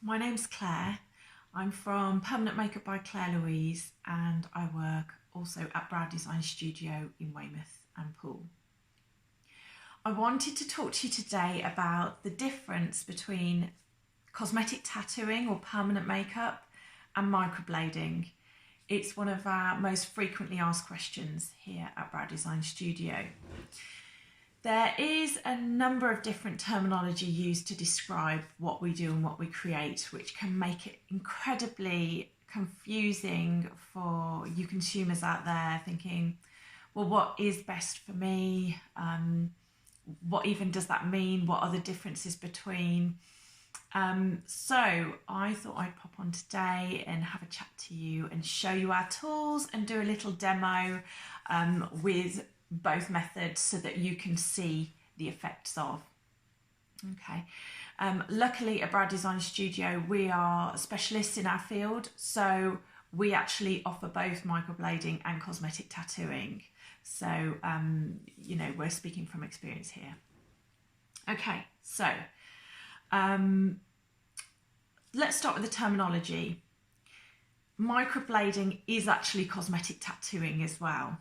My name's Claire. I'm from Permanent Makeup by Claire Louise and I work also at Brow Design Studio in Weymouth and Poole. I wanted to talk to you today about the difference between cosmetic tattooing or permanent makeup and microblading. It's one of our most frequently asked questions here at Brow Design Studio. There is a number of different terminology used to describe what we do and what we create, which can make it incredibly confusing for you consumers out there thinking, well, what is best for me? What even does that mean? What are the differences between? So I thought I'd pop on today and have a chat to you and show you our tools and do a little demo with both methods so that you can see the effects of. Okay. Luckily at Brow Design Studio we are specialists in our field, so we actually offer both microblading and cosmetic tattooing. So you know, we're speaking from experience here. Okay, so let's start with the terminology. Microblading is actually cosmetic tattooing as well.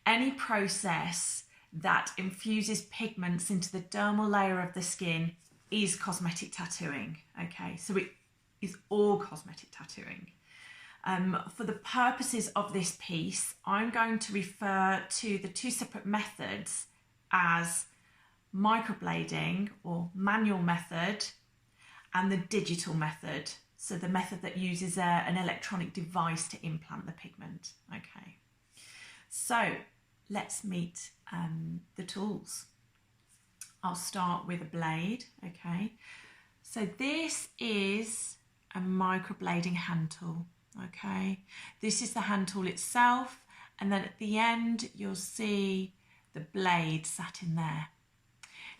Any process that infuses pigments into the dermal layer of the skin is cosmetic tattooing. Okay, so it is all cosmetic tattooing. For the purposes of this piece, I'm going to refer to the two separate methods as microblading or manual method and the digital method. So the method that uses an electronic device to implant the pigment. Okay, so let's meet the tools. I'll start with a blade. Okay, so this is a microblading hand tool. Okay, this is the hand tool itself, and then at the end you'll see the blade sat in there.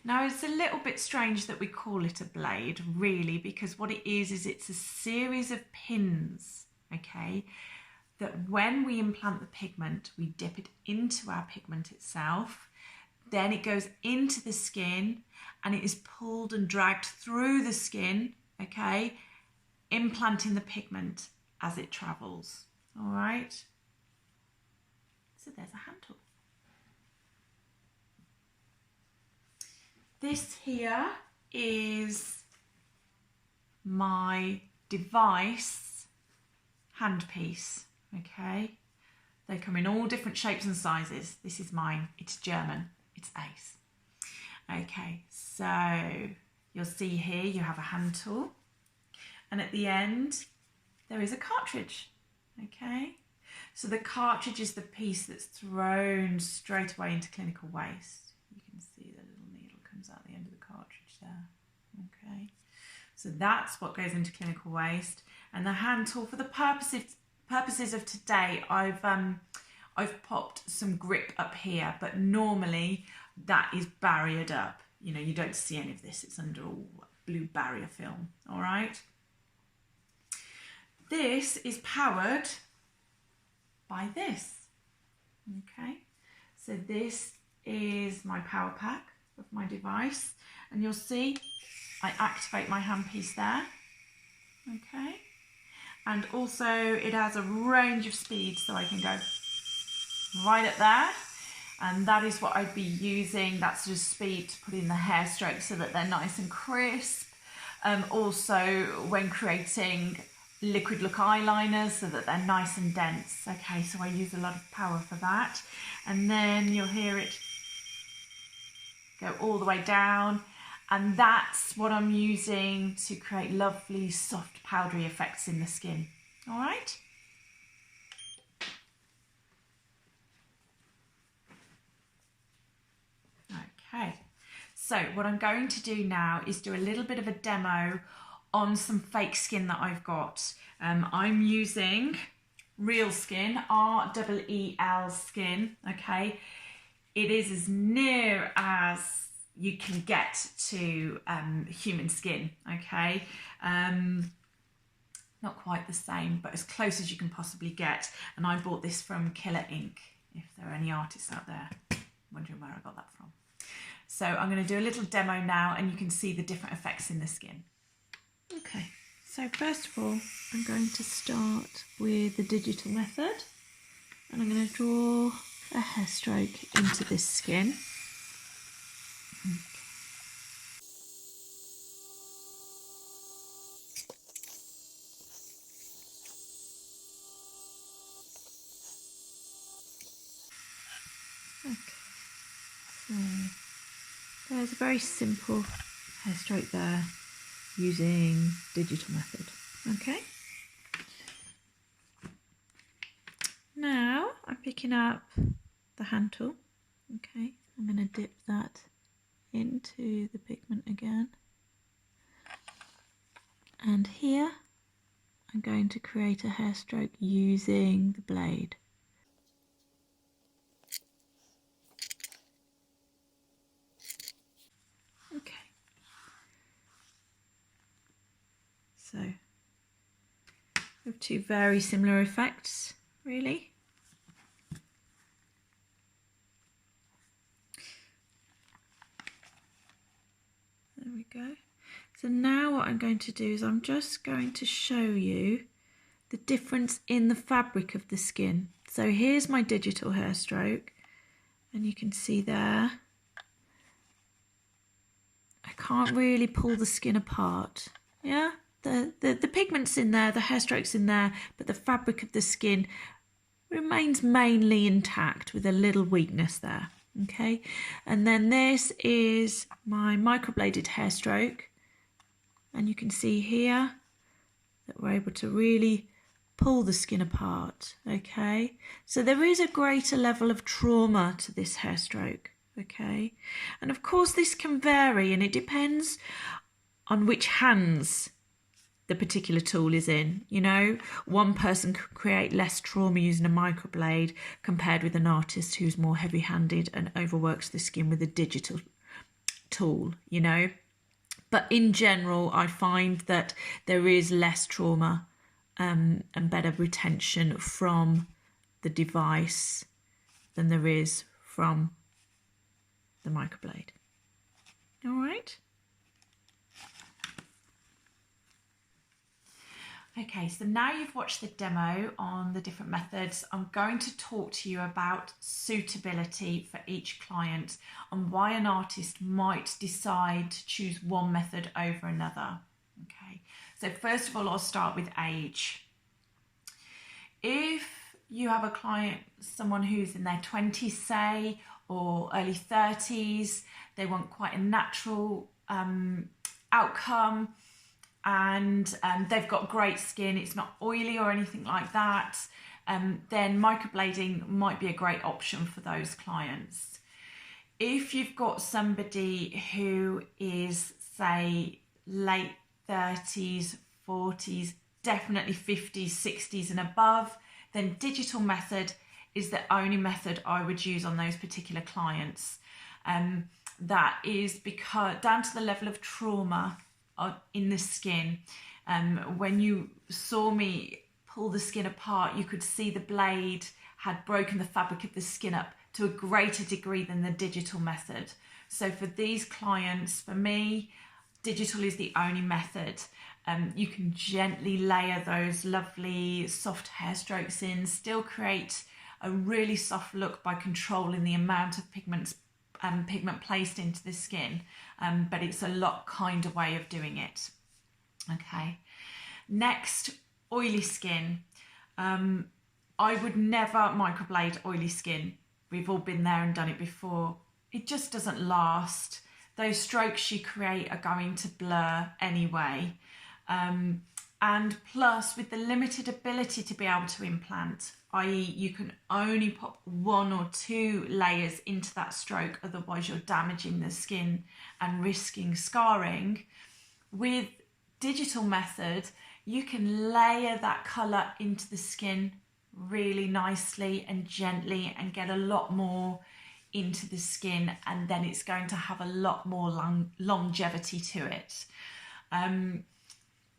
Now it's a little bit strange that we call it a blade really, because what it is it's a series of pins, okay, that when we implant the pigment, we dip it into our pigment itself, then it goes into the skin and it is pulled and dragged through the skin, okay, implanting the pigment as it travels. All right, so there's a hand tool. This here is my device handpiece. Okay, they come in all different shapes and sizes. This is mine, it's German, it's Ace. Okay, so you'll see here you have a hand tool and at the end there is a cartridge. Okay, so the cartridge is the piece that's thrown straight away into clinical waste. You can see the little needle comes out the end of the cartridge there. Okay, so that's what goes into clinical waste, and the hand tool, for the purposes of today, I've popped some grip up here, but normally that is barriered up. You know, you don't see any of this, it's under all blue barrier film. All right, this is powered by this. Okay, so this is my power pack of my device, and you'll see I activate my handpiece there. Okay, and also it has a range of speeds, so I can go right up there, and that is what I'd be using, that sort of speed to put in the hair strokes so that they're nice and crisp. Also when creating liquid look eyeliners so that they're nice and dense. Okay, so I use a lot of power for that, and then you'll hear it go all the way down, and that's what I'm using to create lovely soft powdery effects in the skin. All right, okay, so what I'm going to do now is do a little bit of a demo on some fake skin that I've got. I'm using real skin, REEL skin. Okay, it is as near as you can get to human skin. Okay, not quite the same, but as close as you can possibly get. And I bought this from Killer Ink, if there are any artists out there wondering where I got that from. So I'm going to do a little demo now and you can see the different effects in the skin. Okay, so So first of all, I'm going to start with the digital method, and I'm going to draw a hair stroke into this skin. Okay, so there's a very simple hair stroke there using digital method. Okay. Now I'm picking up the hand tool. Okay, I'm going to dip that into the pigment again. And here I'm going to create a hair stroke using the blade. Okay. So we have two very similar effects, really. There we go. So now what I'm going to do is I'm just going to show you the difference in the fabric of the skin. So here's my digital hair stroke, and you can see there I can't really pull the skin apart. Yeah, the pigment's in there, the hair stroke's in there, but the fabric of the skin remains mainly intact with a little weakness there. Okay, and then this is my microbladed hair stroke, and you can see here that we're able to really pull the skin apart. Okay, so there is a greater level of trauma to this hair stroke. Okay, and of course this can vary, and it depends on which hands the particular tool is in. You know, one person could create less trauma using a microblade compared with an artist who's more heavy-handed and overworks the skin with a digital tool, you know. But in general, I find that there is less trauma and better retention from the device than there is from the microblade. All right. Okay, so now you've watched the demo on the different methods, I'm going to talk to you about suitability for each client and why an artist might decide to choose one method over another. Okay, so first of all, I'll start with age. If you have a client, someone who's in their 20s, say, or early 30s, they want quite a natural outcome, and they've got great skin, it's not oily or anything like that, then microblading might be a great option for those clients. If you've got somebody who is, say, late 30s, 40s, definitely 50s, 60s and above, then digital method is the only method I would use on those particular clients. That is because down to the level of trauma in the skin. When you saw me pull the skin apart, you could see the blade had broken the fabric of the skin up to a greater degree than the digital method. So for these clients, for me, digital is the only method. You can gently layer those lovely soft hair strokes in, still create a really soft look by controlling the amount of pigment placed into the skin, but it's a lot kinder way of doing it. Okay, next, oily skin. I would never microblade oily skin. We've all been there and done it before. It just doesn't last. Those strokes you create are going to blur anyway. And plus, with the limited ability to be able to implant, i.e. you can only pop 1 or 2 layers into that stroke, otherwise you're damaging the skin and risking scarring. With digital method, you can layer that colour into the skin really nicely and gently and get a lot more into the skin, and then it's going to have a lot more longevity to it.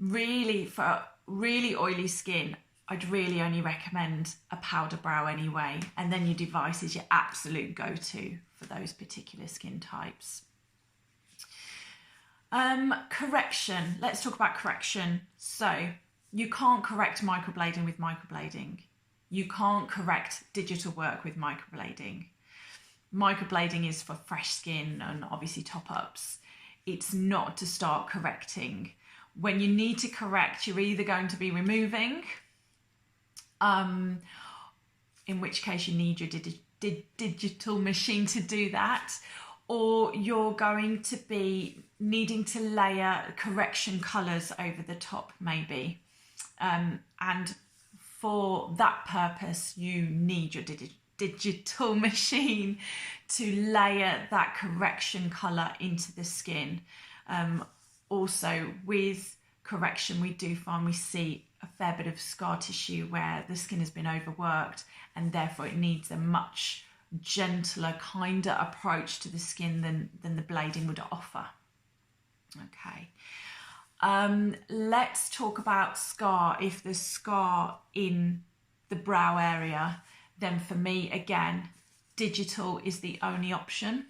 Really, for really oily skin, I'd really only recommend a powder brow anyway, and then your device is your absolute go-to for those particular skin types. Correction. Let's talk about correction. So you can't correct microblading with microblading. You can't correct digital work with microblading. Microblading is for fresh skin and obviously top-ups. It's not to start correcting. When you need to correct, you're either going to be removing, in which case you need your digital machine to do that, or you're going to be needing to layer correction colours over the top maybe. And for that purpose, you need your digital machine to layer that correction colour into the skin. Also, with correction, we do find we see a fair bit of scar tissue where the skin has been overworked, and therefore it needs a much gentler, kinder approach to the skin than the blading would offer. Okay. Let's talk about scar. If there's scar in the brow area, then for me, again, digital is the only option.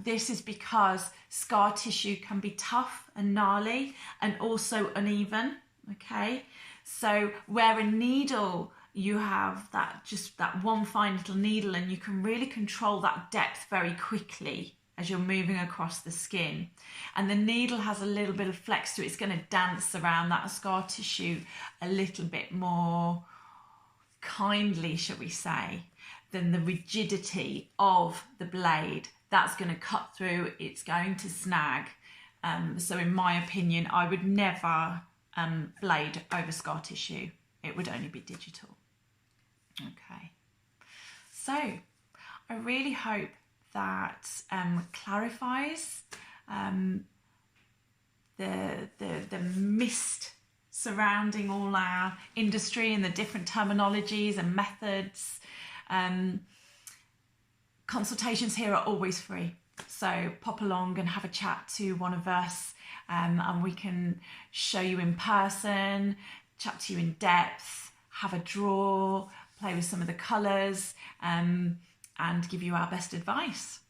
This is because scar tissue can be tough and gnarly and also uneven, okay? So where a needle, you have just that one fine little needle, and you can really control that depth very quickly as you're moving across the skin. And the needle has a little bit of flex to it. It's going to dance around that scar tissue a little bit more kindly, shall we say, than the rigidity of the blade. That's going to cut through, it's going to snag. So in my opinion, I would never blade over scar tissue. It would only be digital. Okay. So I really hope that clarifies the mist surrounding all our industry and the different terminologies and methods. Consultations here are always free, so pop along and have a chat to one of us, and we can show you in person, chat to you in depth, have a draw, play with some of the colours, and give you our best advice.